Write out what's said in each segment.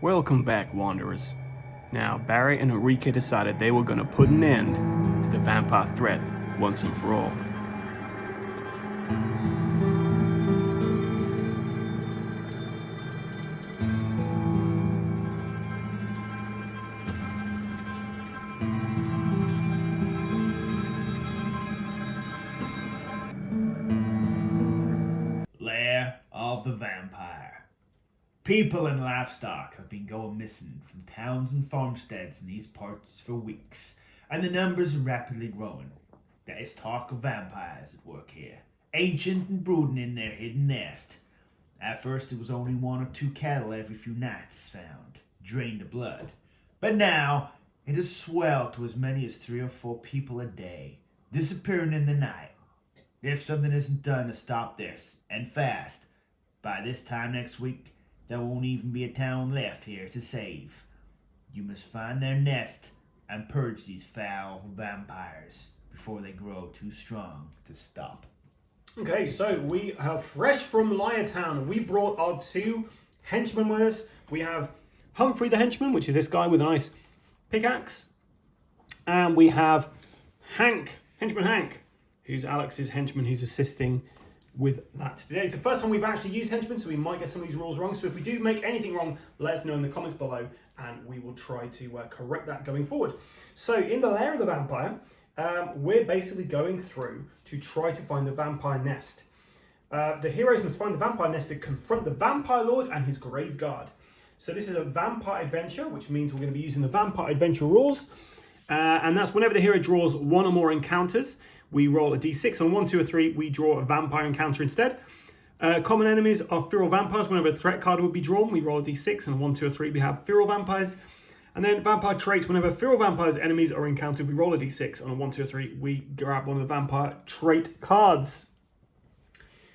Welcome back, Wanderers. Now, Barry and Enrique decided they were going to put an end to the vampire threat once and for all. Lair of the Vampire. People and livestock have been going missing from towns and farmsteads in these parts for weeks, and the numbers are rapidly growing. There is talk of vampires at work here, ancient and brooding in their hidden nest. At first it was only 1 or 2 cattle every few nights found, drained of blood. But now it has swelled to as many as 3 or 4 people a day, disappearing in the night. If something isn't done to stop this, and fast, by this time next week, there won't even be a town left here to save. You must find their nest and purge these foul vampires before they grow too strong to stop. Okay, so we are fresh from Lair Town. We brought our 2 henchmen with us. We have Humphrey the henchman, which is this guy with a nice pickaxe. And we have henchman Hank, who's Alex's henchman, who's assisting with that today. It's the first time we've actually used henchmen, so we might get some of these rules wrong. So if we do make anything wrong, let us know in the comments below, and we will try to correct that going forward. So in the Lair of the Vampire, we're basically going through to try to find the vampire nest. The heroes must find the vampire nest to confront the vampire lord and his grave guard. So this is a vampire adventure, which means we're going to be using the vampire adventure rules. And that's whenever the hero draws 1 or more encounters, we roll a d6. On 1, 2, or 3, we draw a vampire encounter instead. Common enemies are feral vampires. Whenever a threat card would be drawn, we roll a d6. And on 1, 2, or 3, we have feral vampires. And then vampire traits, whenever feral vampires' enemies are encountered, we roll a d6. And on 1, 2, or 3, we grab one of the vampire trait cards.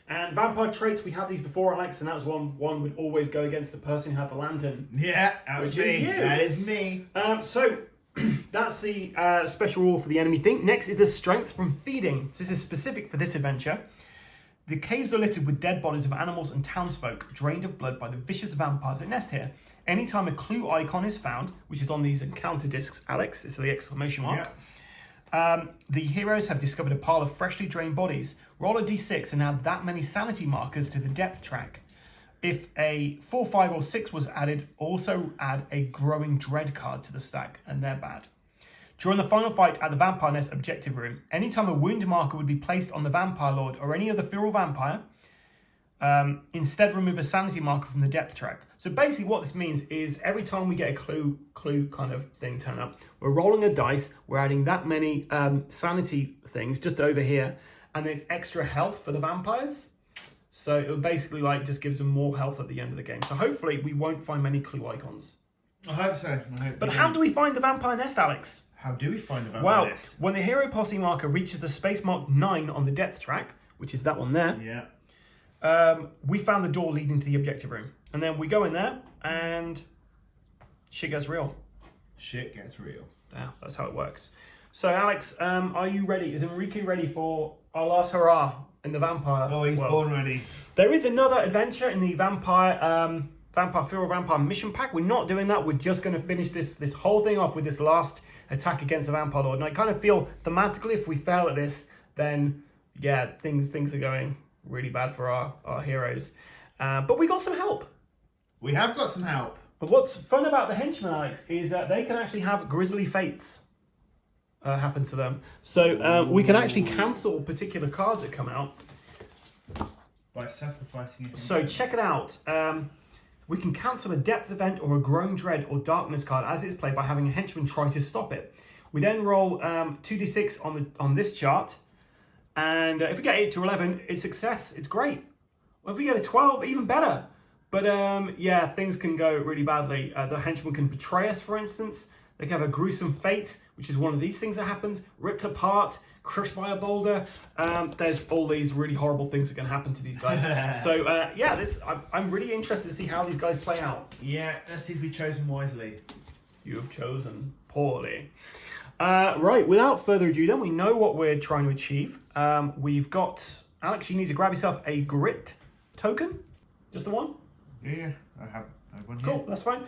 And vampire traits, we had these before, Alex, and that was one would always go against the person who had the lantern. Yeah, that was me. That is me. So that's the special rule for the enemy thing. Next is the strength from feeding. So this is specific for this adventure. The caves are littered with dead bodies of animals and townsfolk drained of blood by the vicious vampires that nest here. Anytime a clue icon is found, which is on these encounter discs, Alex, it's the exclamation mark. Yeah. The heroes have discovered a pile of freshly drained bodies. Roll a d6 and add that many sanity markers to the depth track. If a 4, 5, or 6 was added, also add a growing dread card to the stack, and they're bad. During the final fight at the Vampire Nest objective room, anytime a wound marker would be placed on the Vampire Lord or any other feral vampire, instead remove a sanity marker from the depth track. So basically what this means is every time we get a clue kind of thing turn up, we're rolling a dice, we're adding that many sanity things just over here, and there's extra health for the vampires. So it basically just gives them more health at the end of the game. So hopefully we won't find many clue icons. I hope so. But how do we find the vampire nest, Alex? How do we find the vampire nest? When the hero posse marker reaches the space mark 9 on the depth track, which is that one there, we found the door leading to the objective room. And then we go in there and shit gets real. Shit gets real. Yeah, that's how it works. So Alex, are you ready? Is Enrique ready for our last hurrah in the vampire Oh, he's world? born ready. There is another adventure in the Vampire Feral Vampire mission pack. We're not doing that. We're just going to finish this whole thing off with this last attack against the Vampire Lord. And I kind of feel thematically, if we fail at this, then yeah, things are going really bad for our heroes. But we got some help. We have got some help. But what's fun about the henchmen, Alex, is that they can actually have grisly fates happen to them. So we can actually cancel particular cards that come out by sacrificing it. So check it out. We can cancel a depth event or a growing dread or darkness card as it's played by having a henchman try to stop it. We then roll 2d6 on this chart, and if we get 8 to 11, it's success. It's great. Well, if we get a 12, even better. But yeah, things can go really badly. The henchman can betray us, for instance. They can have a gruesome fate, which is one of these things that happens. Ripped apart, crushed by a boulder. There's all these really horrible things that can happen to these guys. So yeah, I'm really interested to see how these guys play out. Yeah, let's see if we've chosen wisely. You have chosen poorly. Right, without further ado then, we know what we're trying to achieve. We've got, Alex, you need to grab yourself a grit token? Just the one? Yeah, I have one here. Cool, that's fine.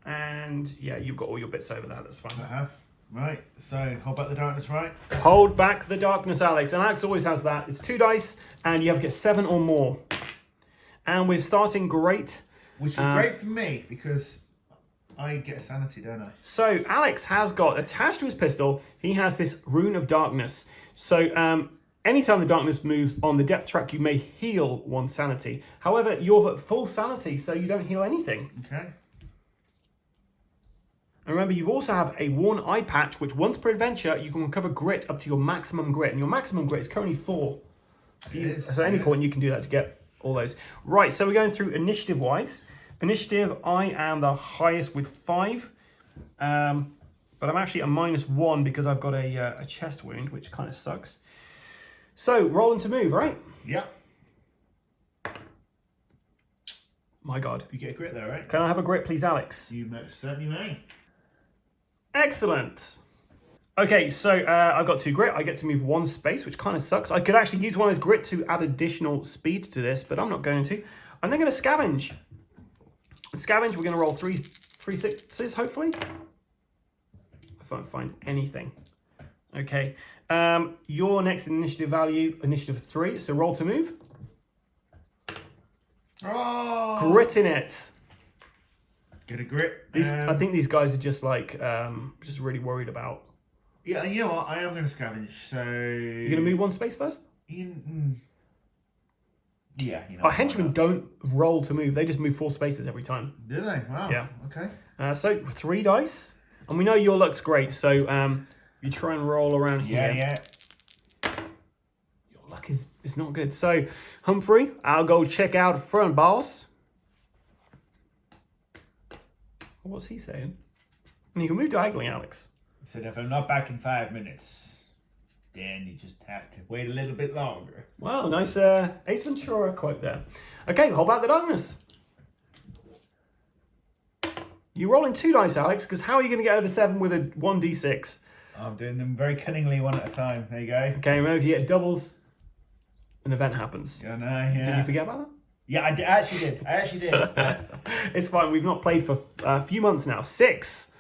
And yeah, you've got all your bits over there, that's fine. I have. Right, so hold back the darkness, right? Hold back the darkness, Alex. And Alex always has that. It's 2 dice, and you have to get 7 or more. And we're starting great. Which is great for me, because I get sanity, don't I? So Alex has got, attached to his pistol, he has this Rune of Darkness. So anytime the darkness moves on the depth track, you may heal 1 sanity. However, you're at full sanity, so you don't heal anything. Okay. And remember, you also have a worn eye patch, which once per adventure, you can recover grit up to your maximum grit. And your maximum grit is currently 4. So at any point, you can do that to get all those. Right, so we're going through initiative-wise. Initiative, I am the highest with 5. But I'm actually a -1 because I've got a chest wound, which kind of sucks. So, rolling to move, right? Yep. My God. You get a grit there, right? Can I have a grit, please, Alex? You most certainly may. Excellent. Okay, so I've got 2 grit. I get to move 1 space, which kind of sucks. I could actually use one of those grit to add additional speed to this, but I'm not going to. I'm then going to scavenge. Scavenge, we're going to roll 3 6s, hopefully. If I don't find anything. Okay. Your next initiative value, initiative 3, so roll to move. Oh! Grit in it. Get a grit. I think these guys are just like, just really worried about. Yeah, and you know what? I am going to scavenge, so... You're going to move 1 space first? Yeah, you know. Our henchmen don't roll to move. They just move 4 spaces every time. Do they? Wow. Yeah. Okay. So 3 dice. And we know your luck's great, so you try and roll around here. Yeah. Your luck is not good. So, Humphrey, I'll go check out front, boss. What's he saying? And you can move diagonally, Alex. He said if I'm not back in 5 minutes, then you just have to wait a little bit longer. Wow, nice Ace Ventura quote there. Okay, hold back the darkness. You rolling 2 dice, Alex, because how are you going to get over 7 with a 1d6? I'm doing them very cunningly, one at a time. There you go. Okay, remember, if you get doubles, an event happens. Yeah, no, yeah. Did you forget about that? Yeah, I actually did. It's fine. We've not played for a few months now. 6.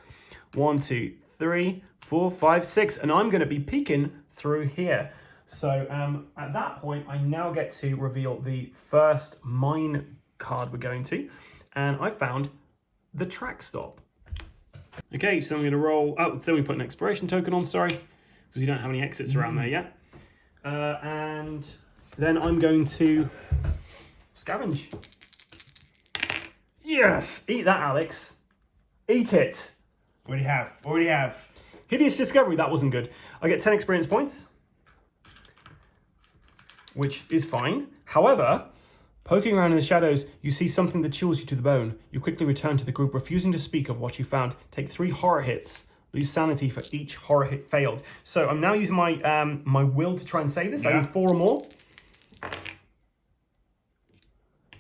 1, 2, 3, 4, 5, 6. And I'm going to be peeking through here. So at that point, I now get to reveal the first mine card we're going to. And I found the track stop. Okay, so I'm going to roll... Oh, so we put an exploration token on, sorry. Because we don't have any exits around there yet. And then I'm going to... scavenge. Yes! Eat that, Alex. Eat it. What do you have? Hideous Discovery, that wasn't good. I get 10 experience points, which is fine. However, poking around in the shadows, you see something that chills you to the bone. You quickly return to the group, refusing to speak of what you found. Take 3 horror hits. Lose sanity for each horror hit failed. So I'm now using my my will to try and save this. Yeah. I need 4 or more.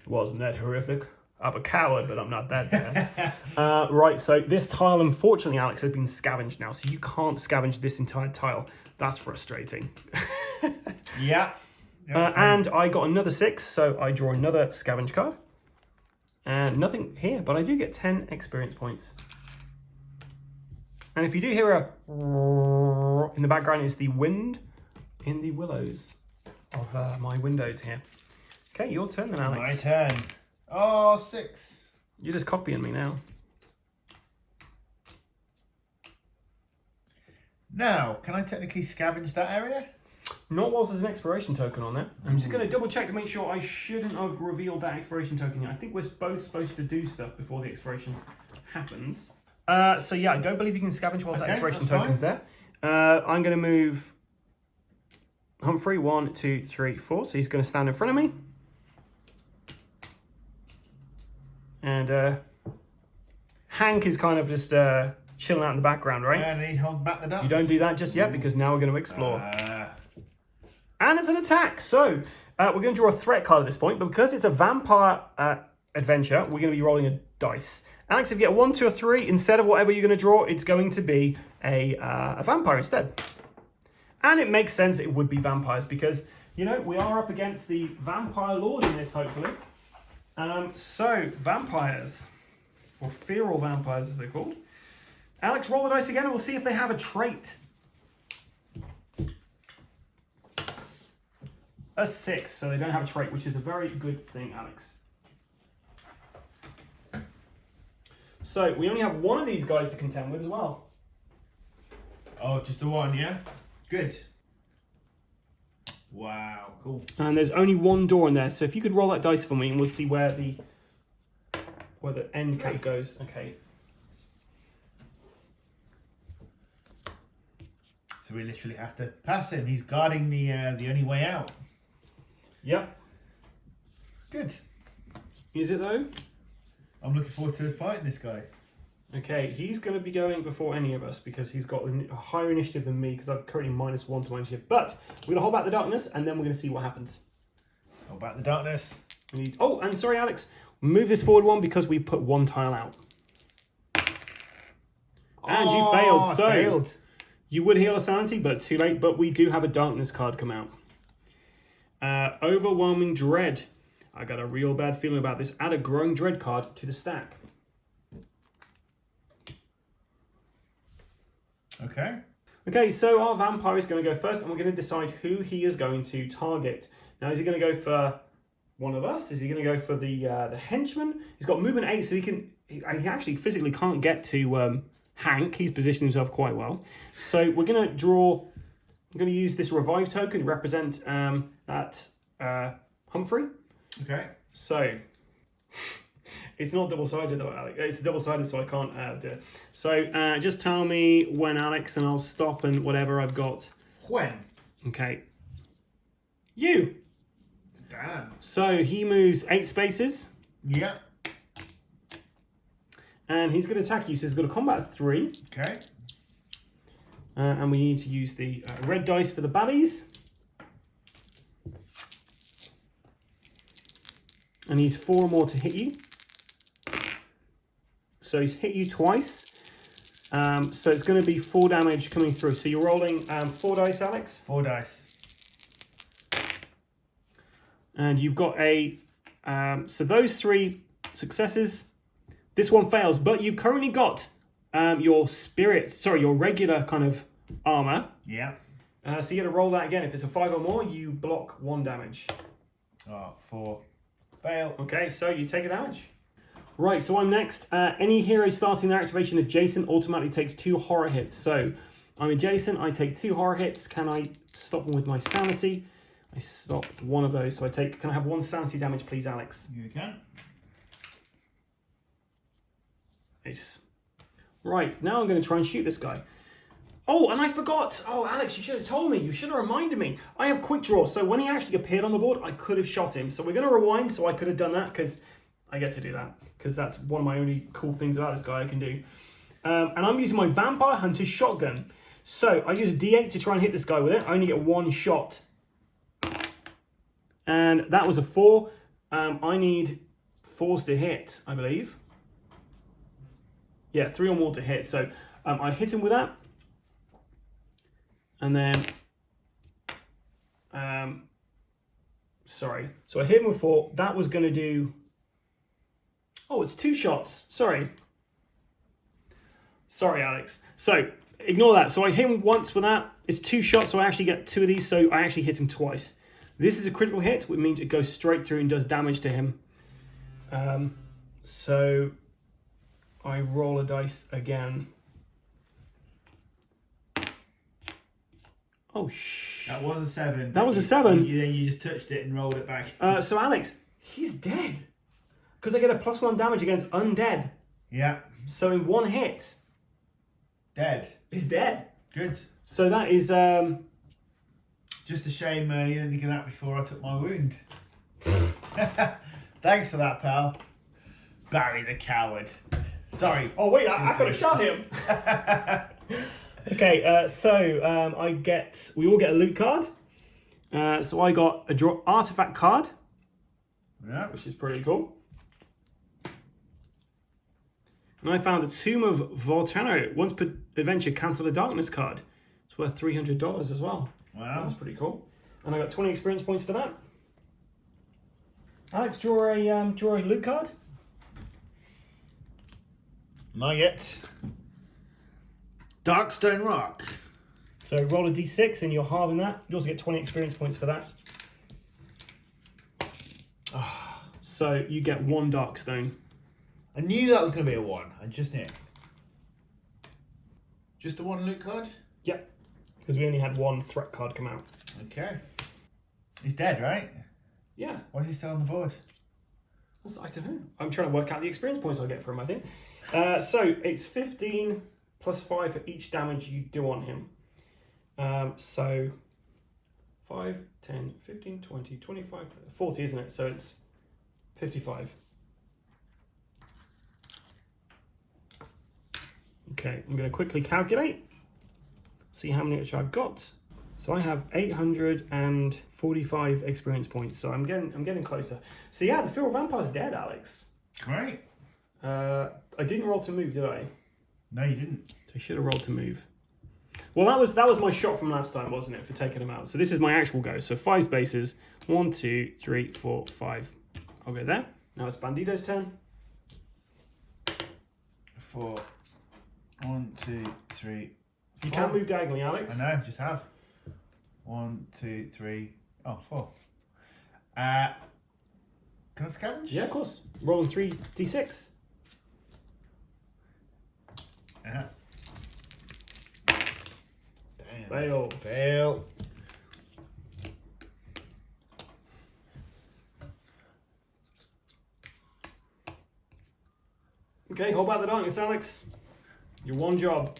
Wasn't that horrific? I'm a coward, but I'm not that bad. Right, so this tile, unfortunately, Alex, has been scavenged now, so you can't scavenge this entire tile. That's frustrating. Yeah. And I got another 6, so I draw another scavenge card. And nothing here, but I do get 10 experience points. And if you do hear a in the background, it's the wind in the willows of my windows here. Okay, your turn then, Alex. My turn. Oh, 6. You're just copying me now. Now, can I technically scavenge that area? Not whilst there's an exploration token on there. I'm just going to double check to make sure I shouldn't have revealed that exploration token yet. I think we're both supposed to do stuff before the exploration happens. So yeah, I don't believe you can scavenge whilst that exploration token's there. I'm going to move Humphrey 1, 2, 3, 4. So he's going to stand in front of me. And Hank is kind of just chilling out in the background, right? And he holds back the ducks. You don't do that just yet because now we're going to explore. And it's an attack. So we're going to draw a threat card at this point, but because it's a vampire adventure, we're going to be rolling a dice. Alex, if you get 1, 2, or 3, instead of whatever you're going to draw, it's going to be a vampire instead. And it makes sense it would be vampires because you know, we are up against the Vampire Lord in this, hopefully. So, vampires, or feral vampires as they're called. Alex, roll the dice again and we'll see if they have a trait. A 6, so they don't have a trait, which is a very good thing, Alex. So, we only have one of these guys to contend with as well. Oh, just the one, yeah? Good. Wow, cool. And there's only one door in there, so if you could roll that dice for me and we'll see where the end cap goes. Okay. So we literally have to pass him. He's guarding the only way out. Yep. Good. Is it though? I'm looking forward to fighting this guy. Okay, he's going to be going before any of us because he's got a higher initiative than me because I'm currently -1 to my initiative. But we're going to hold back the darkness and then we're going to see what happens. Hold back the darkness. We need, oh, and sorry, Alex. Move this forward one because we put one tile out. And you failed. So failed. You would heal a sanity, but too late. But we do have a darkness card come out. Overwhelming dread. I got a real bad feeling about this. Add a growing dread card to the stack. Okay. Okay, so our vampire is going to go first, and we're going to decide who he is going to target. Now, is he going to go for one of us? Is he going to go for the henchman? He's got movement 8, so he actually physically can't get to Hank. He's positioned himself quite well. So we're going to draw. I'm going to use this revive token to represent that Humphrey. Okay. So it's not double-sided though, Alex. It's double-sided, so I can't do it. So just tell me when, Alex, and I'll stop and whatever I've got. When? Okay. You. Damn. So he moves 8 spaces. Yeah. And he's going to attack you, so he's got a combat 3. Okay. And we need to use the red dice for the baddies. And he's 4 or more to hit you. So he's hit you twice. So it's going to be 4 damage coming through. So you're rolling 4 dice, Alex. 4 dice. And you've got a... so those 3 successes. This one fails, but you've currently got your regular kind of armor. Yeah. So you got to roll that again. If it's a 5 or more, you block 1 damage. Oh, 4. Fail. Okay, so you take a damage. Right, so I'm next. Any hero starting their activation adjacent automatically takes 2 horror hits. So I'm adjacent, I take 2 horror hits. Can I stop them with my sanity? I stop one of those. So can I have 1 sanity damage, please, Alex? You can. Nice. Right, now I'm going to try and shoot this guy. Oh, and I forgot. Oh, Alex, you should have told me. You should have reminded me. I have quick draw, so when he actually appeared on the board, I could have shot him. So we're going to rewind, so I could have done that, because I get to do that. Because that's one of my only cool things about this guy I can do. And I'm using my Vampire Hunter shotgun. So I use a D8 to try and hit this guy with it. I only get 1 shot. And that was a 4. I need 4s to hit, I believe. Yeah, 3 or more to hit. So I hit him with that. And then, sorry. So I hit him with 4. That was going to do, oh, it's 2 shots. Sorry, Alex. So ignore that. So I hit him once with that. It's 2 shots, so I actually get 2 of these. So I actually hit him twice. This is a critical hit, which means it goes straight through and does damage to him. So I roll a dice again. Oh, That was a 7. That was a 7. Then you just touched it and rolled it back. So Alex, he's dead. Because I get a +1 damage against undead. Yeah. So in 1 hit, Dead. he's dead. Good. So that is... Just a shame you didn't think of that before I took my wound. Thanks for that, pal. Barry the coward. Sorry. Oh wait, I could have shot him. Okay, so we all get a loot card. So I got a draw artifact card, Yeah. which is pretty cool. And I found a Tomb of Voltano. Once per adventure, cancel a darkness card. It's worth $300 as well. Wow. That's pretty cool. And I got 20 experience points for that. Alex, draw a loot card. Not yet. Darkstone Rock. So roll a d6 and you're halving that. You also get 20 experience points for that. So you get 1 Darkstone. I knew that was going to be a 1. I just knew. Just the 1 loot card? Yep. Because we only had 1 threat card come out. Okay. He's dead, right? Yeah. Why is he still on the board? I don't know. I'm trying to work out the experience points I'll get for him, I think. So it's 15 plus 5 for each damage you do on him. So 5, 10, 15, 20, 25, 40, isn't it? So it's 55. Okay, I'm going to quickly calculate, see how many which I've got. So I have 845 experience points. So I'm getting closer. So yeah, the Feral Vampire's dead, Alex. Great. I didn't roll to move, did I? No, you didn't. So I should have rolled to move. Well, that was my shot from last time, wasn't it, for taking him out? So this is my actual go. So 5 spaces. 1, 2, 3, 4, 5. I'll go there. Now it's Bandito's turn. 4. 1, 2, 3. 4. You can't move diagonally, Alex. I know, just have. 1, 2, 3. Oh, 4. Can I scavenge? Yeah, of course. Rolling 3d6. Yeah. Damn. Fail. Fail. Okay, hold back the darkness, Alex. Your one job.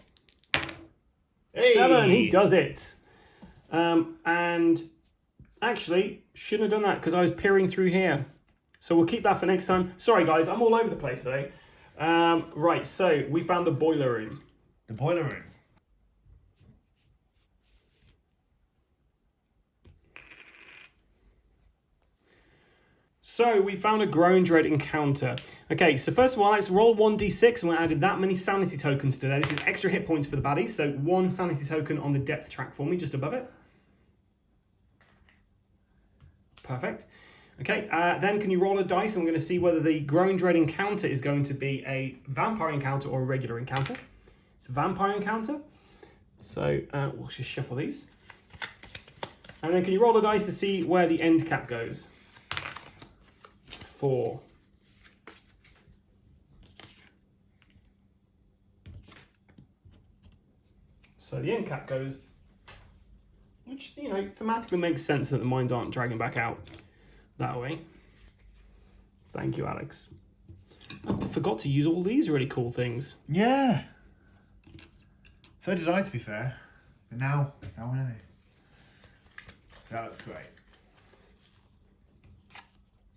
Hey! 7, he does it. And actually, shouldn't have done that because I was peering through here. So we'll keep that for next time. Sorry, guys, I'm all over the place today. Right, so we found the boiler room. The boiler room. So we found a Growing Dread encounter. Okay, so first of all, let's roll 1d6 and we added that many sanity tokens to there. This is extra hit points for the baddies, so 1 sanity token on the depth track for me, just above it. Perfect. Okay, then can you roll a dice and we're going to see whether the Growing Dread encounter is going to be a vampire encounter or a regular encounter. It's a vampire encounter. So we'll just shuffle these. And then can you roll a dice to see where the end cap goes? 4. So the end cap goes, which, you know, thematically makes sense that the mines aren't dragging back out that way. Thank you, Alex. I forgot to use all these really cool things. Yeah. So did I, to be fair. But now I know. So that looks great.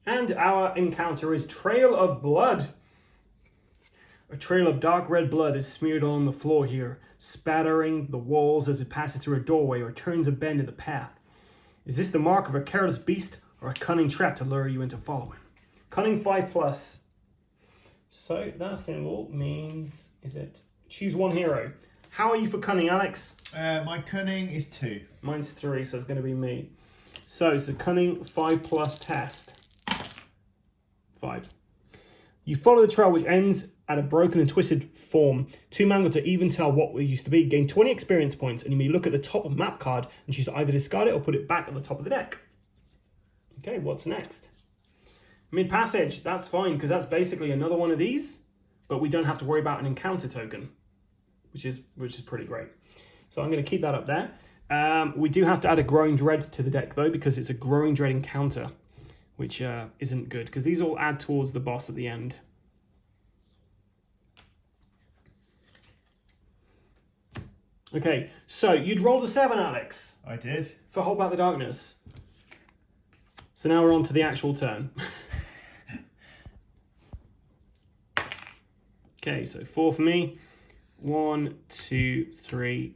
And our encounter is Trail of Blood. A trail of dark red blood is smeared on the floor here, spattering the walls as it passes through a doorway or turns a bend in the path. Is this the mark of a careless beast or a cunning trap to lure you into following? Cunning 5+. So that symbol means, is it choose one hero? How are you for cunning, Alex? My cunning is 2. Mine's 3, so it's going to be me. So it's a cunning 5+ test. 5. You follow the trail which ends at a broken and twisted form, too mangled to even tell what it used to be. Gain 20 experience points, and you may look at the top of map card and choose to either discard it or put it back at the top of the deck. Okay, what's next? Mid-passage, that's fine, because that's basically another one of these, but we don't have to worry about an encounter token, which is pretty great. So I'm going to keep that up there. We do have to add a Growing Dread to the deck, though, because it's a Growing Dread encounter, which isn't good, because these all add towards the boss at the end. Okay, so you'd rolled a 7, Alex. I did. For Hold Back the Darkness. So now we're on to the actual turn. Okay, so 4 for me. 1, 2, 3.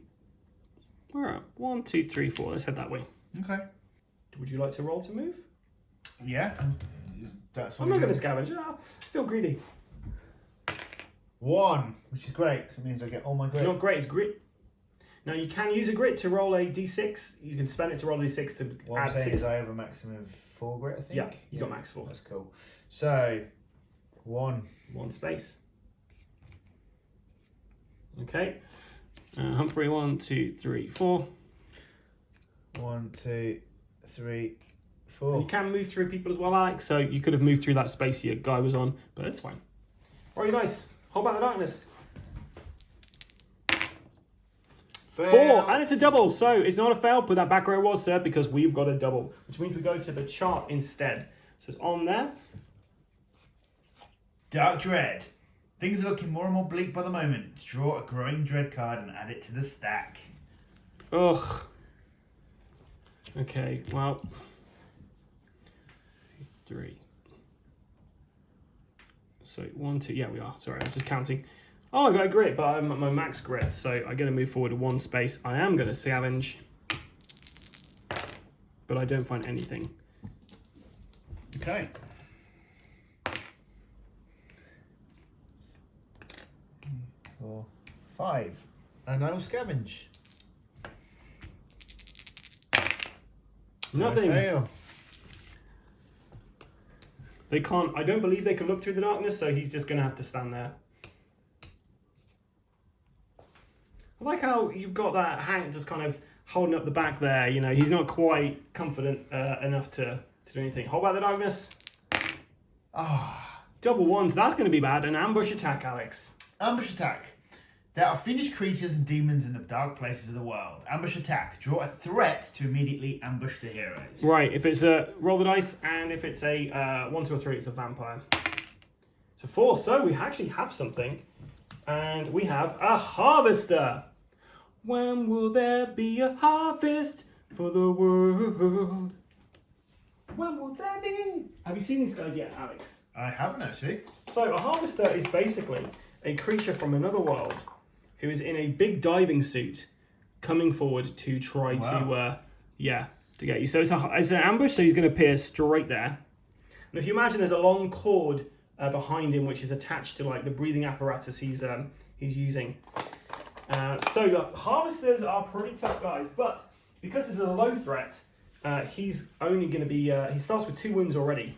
Where are 1, 2, 3, 4. Let's head that way. Okay. Would you like to roll to move? Yeah. That's what I'm not going to scavenge. I feel greedy. 1, which is great, because it means I get all my It's grit. not great, it's grit. Now you can use a grit to roll a d6. You can spend it to roll a d6 to What I'm add saying 6. is I have a maximum of 4 grit, I think. Yeah, you got max 4. That's cool. So, 1. 1 space. Okay. Humphrey, 1, 2, 3, 4. 1, 2, 3, And 4. you can move through people as well, Alex. So you could have moved through that space your guy was on, but that's fine. Roll your dice. Hold back the darkness. 4, and it's a double. So it's not a fail, but that back row was, sir, because we've got a double, which means we go to the chart instead. So it's on there. Dark Dread. Things are looking more and more bleak by the moment. Draw a growing dread card and add it to the stack. Ugh. Okay, well. 3. So 1, 2, yeah, we are. Sorry, I was just counting. Oh, I got a grit, but I'm at my max grit, so I'm going to move forward to 1 space. I am going to scavenge, but I don't find anything. Okay. 4, 5. And I will scavenge. Nothing. I fail. They can't, I don't believe they can look through the darkness, so he's just going to have to stand there. I like how you've got that Hank just kind of holding up the back there. You know, he's not quite confident enough to do anything. Hold back the darkness. Ah. Double 1s, that's going to be bad. An ambush attack, Alex. Ambush attack. There are fiendish creatures and demons in the dark places of the world. Ambush attack. Draw a threat to immediately ambush the heroes. Right, if it's a roll the dice, and if it's a 1, 2, or 3, it's a vampire. So 4, so we actually have something. And we have a harvester. When will there be a harvest for the world? When will there be? Have you seen these guys yet, Alex? I haven't actually. So a harvester is basically a creature from another world who is in a big diving suit coming forward to try to get you. So it's an ambush, so he's going to appear straight there. And if you imagine there's a long cord behind him which is attached to like the breathing apparatus he's using. So harvesters are pretty tough guys, but because this is a low threat, he's only going to be, he starts with 2 wounds already.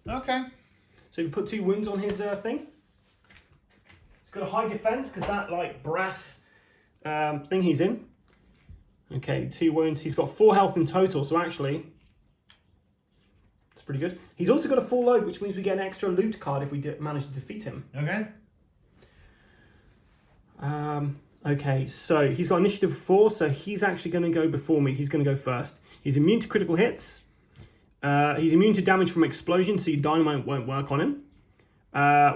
Okay. So if you put 2 wounds on his thing, he's got a high defense because that like brass thing he's in. Okay, 2 wounds. He's got 4 health in total, so actually, it's pretty good. He's also got a full load, which means we get an extra loot card if we manage to defeat him. Okay. Okay, so he's got initiative 4, so he's actually going to go before me. He's going to go first. He's immune to critical hits. He's immune to damage from explosion, so your dynamite won't work on him.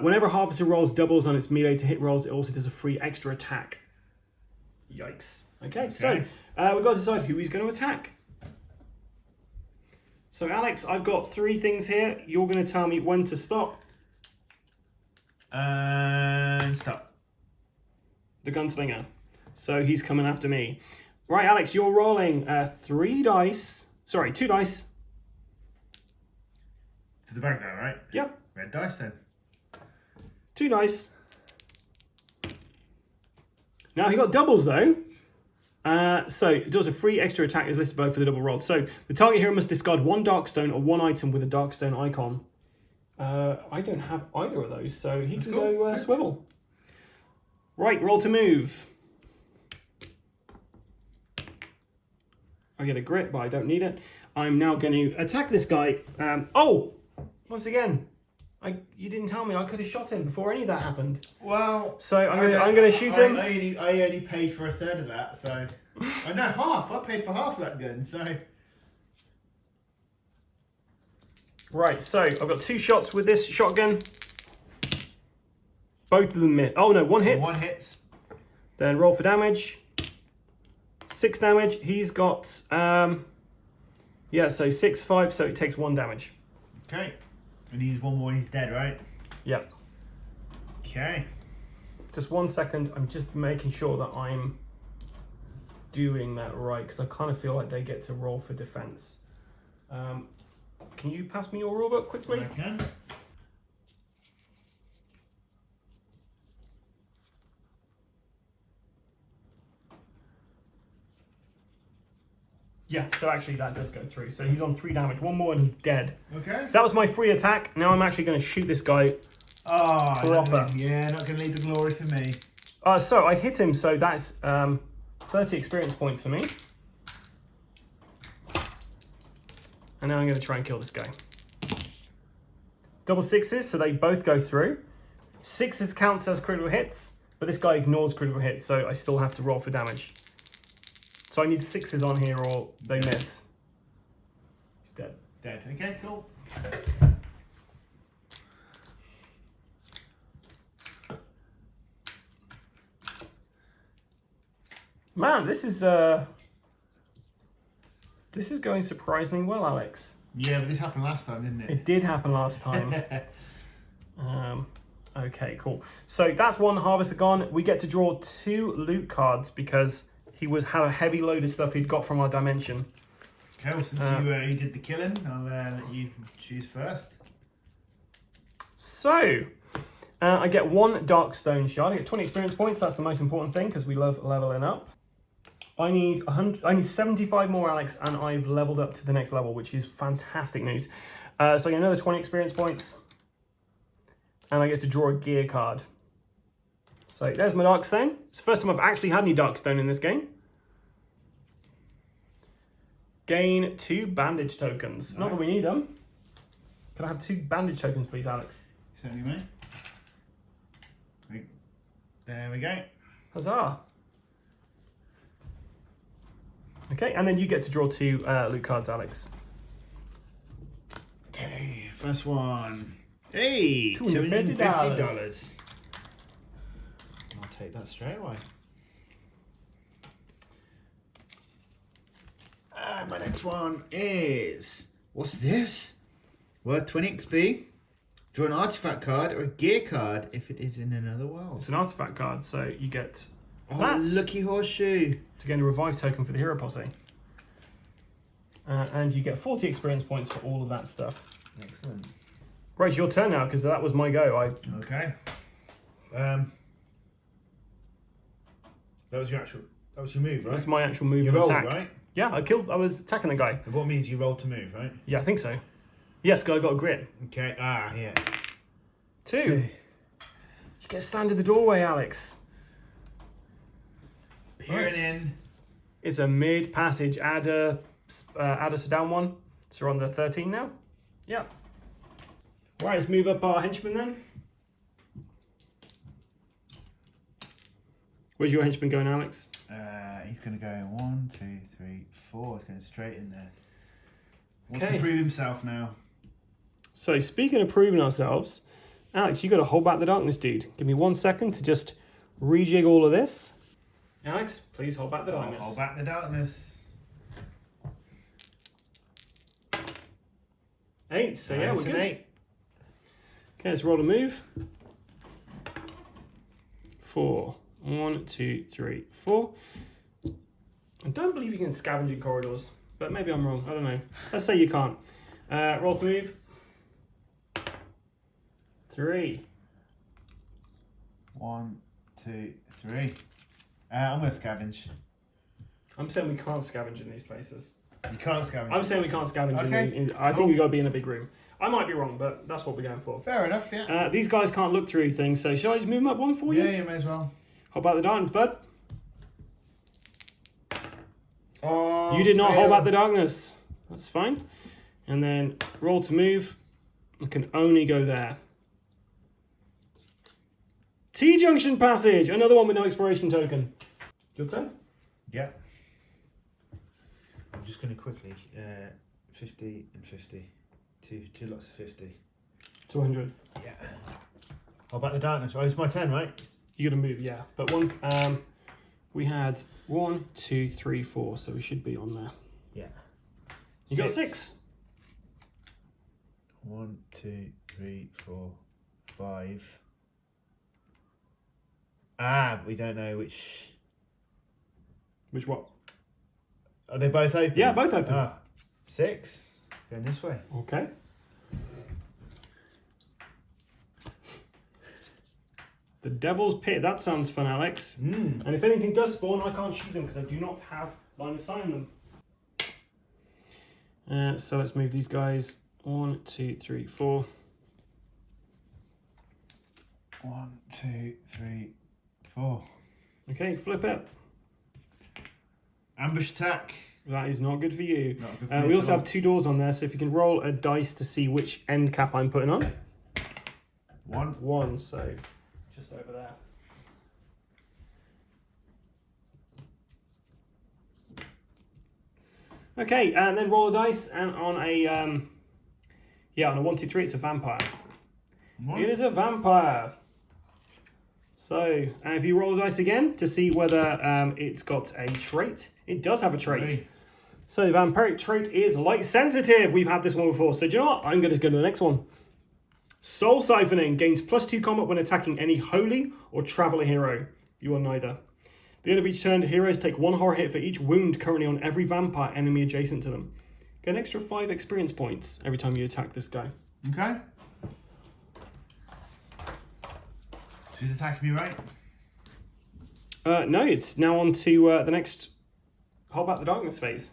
Whenever Harvester rolls doubles on its melee to hit rolls, it also does a free extra attack. Yikes. Okay, so we've got to decide who he's going to attack. So Alex, I've got 3 things here. You're going to tell me when to stop. And stop. The gunslinger. So he's coming after me. Right, Alex, you're rolling 2 dice. For the bad guy, right? Yep. Red dice then. 2 dice. Now he got doubles though. So it does a free extra attack is listed below for the double roll. So the target hero must discard 1 darkstone or 1 item with a darkstone icon. I don't have either of those, so he can go swivel. Right, roll to move. I get a grit, but I don't need it. I'm now going to attack this guy. Once again, you didn't tell me I could have shot him before any of that happened. Well, So I'm going to shoot him. I only paid for a third of that, so I know half. I paid for half of that gun, so. Right, so I've got 2 shots with this shotgun. Both of them miss. Oh no, 1 hits. 1 hits. Then roll for damage. 6 damage. He's got so 6, 5. So it takes 1 damage. Okay. And he needs 1 more and he's dead, right? Yep. Okay. Just 1 second. I'm just making sure that I'm doing that right because I kind of feel like they get to roll for defense. Can you pass me your rulebook quickly? I can. Yeah, so actually that does go through. So he's on 3 damage. One more and he's dead. Okay. So that was my free attack. Now I'm actually going to shoot this guy. Oh, Proper. not going to leave the glory for me. So I hit him, so that's 30 experience points for me. And now I'm going to try and kill this guy. Double 6s, so they both go through. 6s counts as critical hits, but this guy ignores critical hits, so I still have to roll for damage. So I need 6s on here or they miss. He's dead. Dead. Okay, cool. Man, this is going surprisingly well, Alex. Yeah, but this happened last time, didn't it? It did happen last time. Okay, cool. So that's one harvester gone. We get to draw 2 loot cards because he had a heavy load of stuff he'd got from our dimension. Okay, well, since you did the killing, I'll let you choose first. So, I get 1 dark stone shard. I get 20 experience points. That's the most important thing because we love leveling up. I need 75 more, Alex, and I've leveled up to the next level, which is fantastic news. So I get another 20 experience points, and I get to draw a gear card. So there's my dark stone. It's the first time I've actually had any dark stone in this game. Gain 2 bandage tokens. Nice. Not that we need them. Can I have 2 bandage tokens, please, Alex? Certainly, mate. There we go. Huzzah. Okay, and then you get to draw 2 loot cards, Alex. Okay, first one. Hey, $250. $250. I'll take that straight away. And my next one is, what's this? Worth 20 XP. Draw an artifact card or a gear card if it is in another world. It's an artifact card, so you get Oh, that lucky horseshoe. to gain a revive token for the hero posse. And you get 40 experience points for all of that stuff. Excellent. Right, it's your turn now, because that was my go. Okay. That was your move, right? That's my actual move You and rolled, attack. right? Yeah, I was attacking the guy. What means you rolled to move, right? Yeah, I think so. Yes, guy got a grit. Okay. Ah, yeah. 2. You get to stand in the doorway, Alex. Peering in. It's a mid passage. Add us a down 1. So we're on the 13 now. Yeah. Right, let's move up our henchman then. Where's your henchman going, Alex? He's going to go 1, 2, 3, 4. He's going straight in there. Wants Okay. to prove himself now. So speaking of proving ourselves, Alex, you got to hold back the darkness, dude. Give me 1 second to just rejig all of this. Alex, please hold back the darkness. Hold back the darkness. 8, so yeah, we're Nice and good. 8. Okay, let's roll a move. 4. 1, 2, 3, 4. I don't believe you can scavenge in corridors, but maybe I'm wrong. I don't know. Let's say you can't. Roll to move. 3. 1, 2, 3. I'm going to scavenge. I'm saying we can't scavenge in these places. You can't scavenge. I'm saying we can't scavenge Okay. I think we've got to be in a big room. I might be wrong, but that's what we're going for. Fair enough, yeah. These guys can't look through things, so shall I just move them up 1 for you? Yeah, you may as well. Hold back the darkness, bud. Oh, You did not hold fail. back the darkness. That's fine. And then roll to move. I can only go there. T-junction passage. Another one with no exploration token. Your turn. Yeah. I'm just going to quickly. 50 and 50. Two lots of 50. 200. Yeah. Hold back the darkness. Oh, it's my turn, right? You got to move, yeah. But we had 1, 2, 3, 4, so we should be on there. Yeah. You got 6. 1, 2, 3, 4, 5. Ah, we don't know which. Which what? Are they both open? Yeah, both open. Ah, 6. Going this way. Okay. The Devil's Pit. That sounds fun, Alex. And if anything does spawn, I can't shoot them because I do not have line of sight on them. So let's move these guys. 1, 2, 3, 4. 1, 2, 3, 4. Okay, flip it. Ambush attack. That is not good for you. Not good for me We at also all. have 2 doors on there, so if you can roll a dice to see which end cap I'm putting on. 1. 1, so just over there. Okay, and then roll a dice, and on a on a 1, 2, 3, it's a vampire. 1. It is a vampire. So, if you roll a dice again to see whether it's got a trait, it does have a trait. 3. So the vampiric trait is light sensitive. We've had this one before. So do you know what? I'm going to go to the next one. Soul siphoning gains +2 combat when attacking any holy or traveler hero. You are neither. At the end of each turn, heroes take 1 horror hit for each wound currently on every vampire enemy adjacent to them. Get an extra 5 experience points every time you attack this guy. Okay. She's attacking me, right? No, it's now on to the next Hold Back the Darkness phase.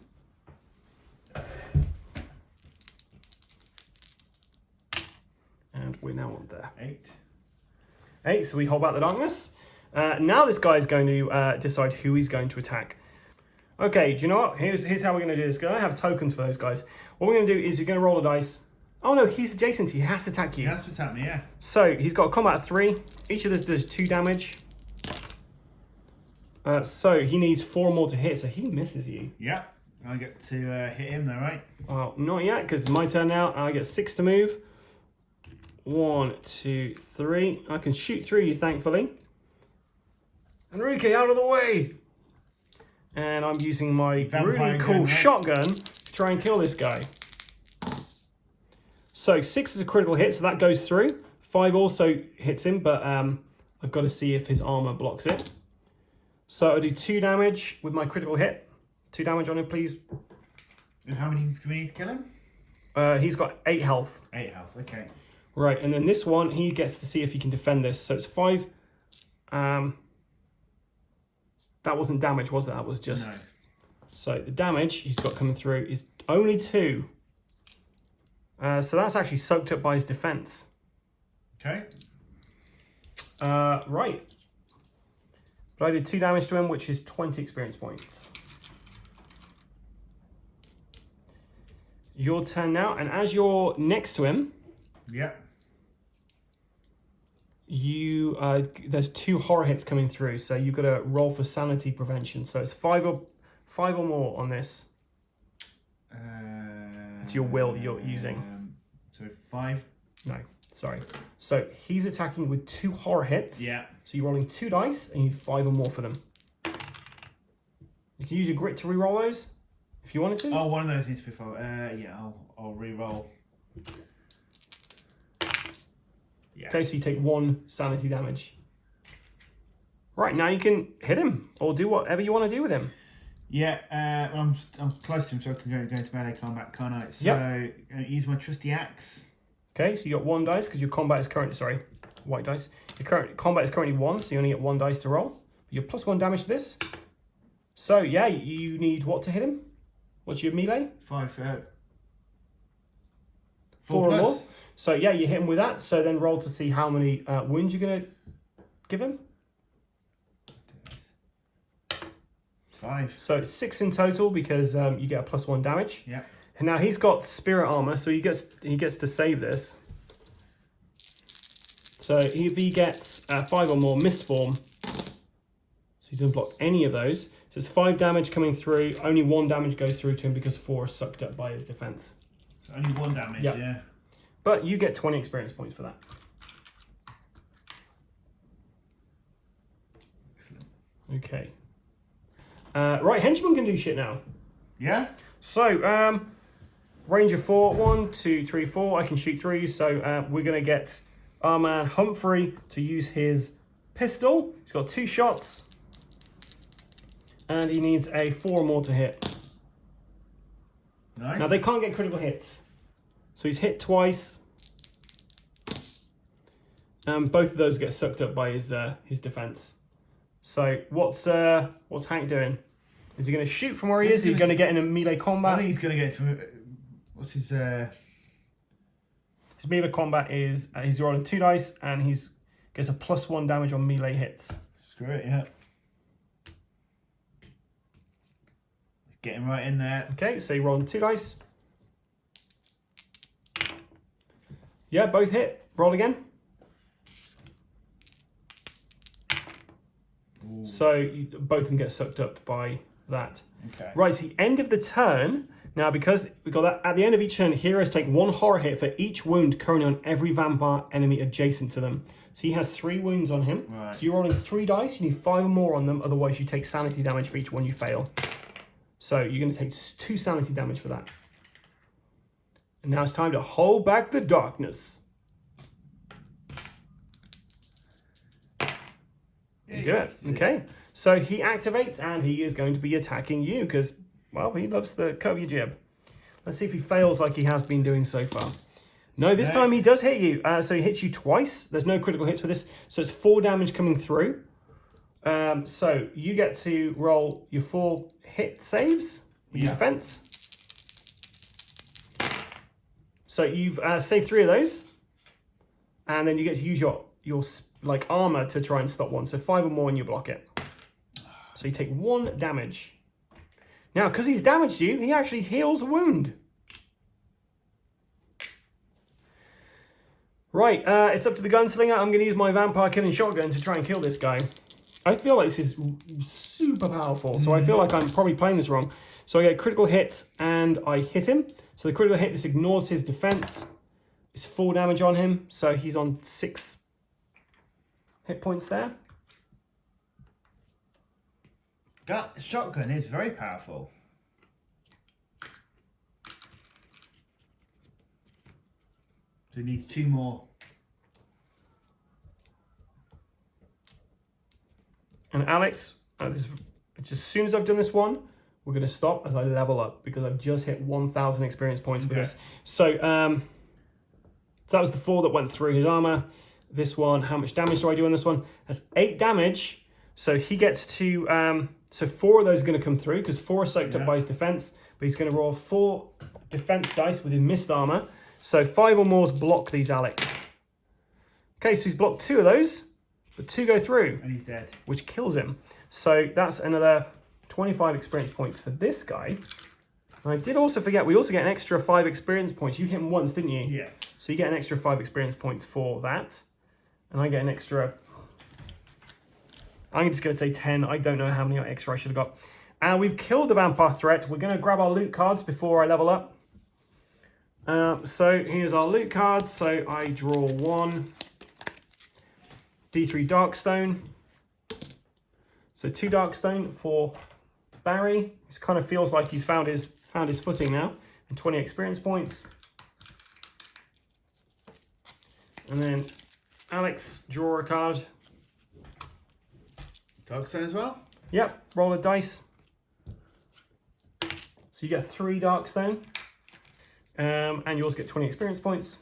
And we're now on there. 8. 8, so we hold back the darkness. Now this guy is going to decide who he's going to attack. Okay, do you know what? Here's how we're going to do this. Because I don't have tokens for those guys. What we're going to do is you're going to roll a dice. Oh no, he's adjacent to you. He has to attack He you. has to attack me, yeah. So he's got a combat of 3. Each of this does 2 damage. So he needs 4 more to hit, so he misses you. Yeah. I get to hit him though, right? Well, not yet, because it's my turn now. I get 6 to move. 1, 2, 3. I can shoot through you, thankfully. Enrique, out of the way! And I'm using my Vampire really gun, cool right? shotgun to try and kill this guy. So 6 is a critical hit, so that goes through. 5 also hits him, but I've got to see if his armor blocks it. So I'll do 2 damage with my critical hit. 2 damage on him, please. And how many do we need to kill him? He's got 8 health. 8 health, okay. Right, and then this one, he gets to see if he can defend this. So it's 5. That wasn't damage, was it? That was just... No. So the damage he's got coming through is only 2. So that's actually soaked up by his defense. Okay. Right. But I did 2 damage to him, which is 20 experience points. Your turn now, and as you're next to him, Yeah. you there's 2 horror hits coming through, so you've got to roll for sanity prevention. So it's 5 or more on this. It's your will you're using. So 5. No, sorry. So he's attacking with 2 horror hits. Yeah. So you're rolling 2 dice, and you need 5 or more for them. You can use your grit to re-roll those if you wanted to. Oh, one of those needs to be full. Yeah, I'll re-roll. Yeah. Okay, so you take 1 sanity damage. Right, now you can hit him or do whatever you want to do with him. Yeah, I'm close to him, so I can go into melee combat, can't I? So Yep. use my trusty axe. Okay, so you got 1 dice because your combat is currently, sorry, white dice. Your current combat is currently 1, so you only get 1 dice to roll. You're +1 damage to this. So yeah, you need what to hit him? What's your melee? 5. 4 or plus. more. So yeah, you hit him with that. So then roll to see how many wounds you're gonna give him. 5. So it's 6 in total because you get a +1 damage. Yeah. And now he's got spirit armor, so he gets to save this. So if he gets 5 or more mist form, so he doesn't block any of those. So it's 5 damage coming through. Only 1 damage goes through to him because 4 is sucked up by his defense. So only 1 damage, Yep. yeah. But you get 20 experience points for that. Excellent. Okay. Right, henchman can do shit now. Yeah? So, range of 4, 1, 2, 3, 4. I can shoot through you. So we're gonna get our man Humphrey to use his pistol. He's got 2 shots, and he needs a 4 or more to hit. Nice. Now they can't get critical hits, so he's hit twice. Both of those get sucked up by his defense. So what's Hank doing? Is he going to shoot from where he is? Is he going to get in a melee I combat? think he's going to get to What's his His melee combat is he's rolling 2 dice and he's gets a +1 damage on melee hits. Screw it, yeah. Getting right in there. Okay, so you're rolling 2 dice. Yeah, both hit. Roll again. Ooh. So both of them get sucked up by that. Okay. Right, it's the end of the turn. Now, because we got that at the end of each turn, heroes take 1 horror hit for each wound currently on every vampire enemy adjacent to them. So he has 3 wounds on him. Right. So you're rolling 3 dice. You need 5 or more on them. Otherwise, you take sanity damage for each one you fail. So you're going to take 2 sanity damage for that. And now it's time to hold back the darkness. You do it. Okay. So he activates and he is going to be attacking you because, well, he loves the cut of your jib. Let's see if he fails like he has been doing so far. No, this time he does hit you. So he hits you twice. There's no critical hits for this. So it's 4 damage coming through. So you get to roll your 4 hit saves with your defense. So you've saved 3 of those. And then you get to use your like armor to try and stop one. So 5 or more and you block it. So you take 1 damage. Now, because he's damaged you, he actually heals a wound. Right, it's up to the gunslinger. I'm going to use my vampire killing shotgun to try and kill this guy. I feel like this is super powerful, so I feel like I'm probably playing this wrong. So I get a critical hit and I hit him. So the critical hit just ignores his defense. It's 4 damage on him, so he's on 6 hit points there. That shotgun is very powerful. So it needs 2 more. And Alex, as soon as I've done this one, we're going to stop as I level up because I've just hit 1,000 experience points with this. So, so that was the 4 that went through his armor. This one, how much damage do I do on this one? That's 8 damage. So he gets to, so 4 of those are going to come through because 4 are soaked up by his defense. But he's going to roll 4 defense dice with his missed armor. So 5 or more block these, Alex. Okay, so he's blocked 2 of those. But 2 go through. And he's dead. Which kills him. So that's another 25 experience points for this guy. And I did also forget, we also get an extra 5 experience points. You hit him once, didn't you? Yeah. So you get an extra 5 experience points for that. And I get an extra, I'm just going to say 10. I don't know how many extra I should have got. And we've killed the vampire threat. We're going to grab our loot cards before I level up. So here's our loot cards. So I draw 1 D3 Darkstone. So 2 Darkstone for Barry. It kind of feels like he's found his footing now. And 20 experience points. And then Alex, draw a card. Darkstone as well? Yep, roll a dice. So you get 3 Darkstone. And you also get 20 experience points.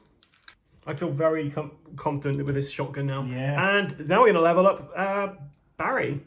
I feel very confident with this shotgun now. Yeah. And now we're going to level up Barry.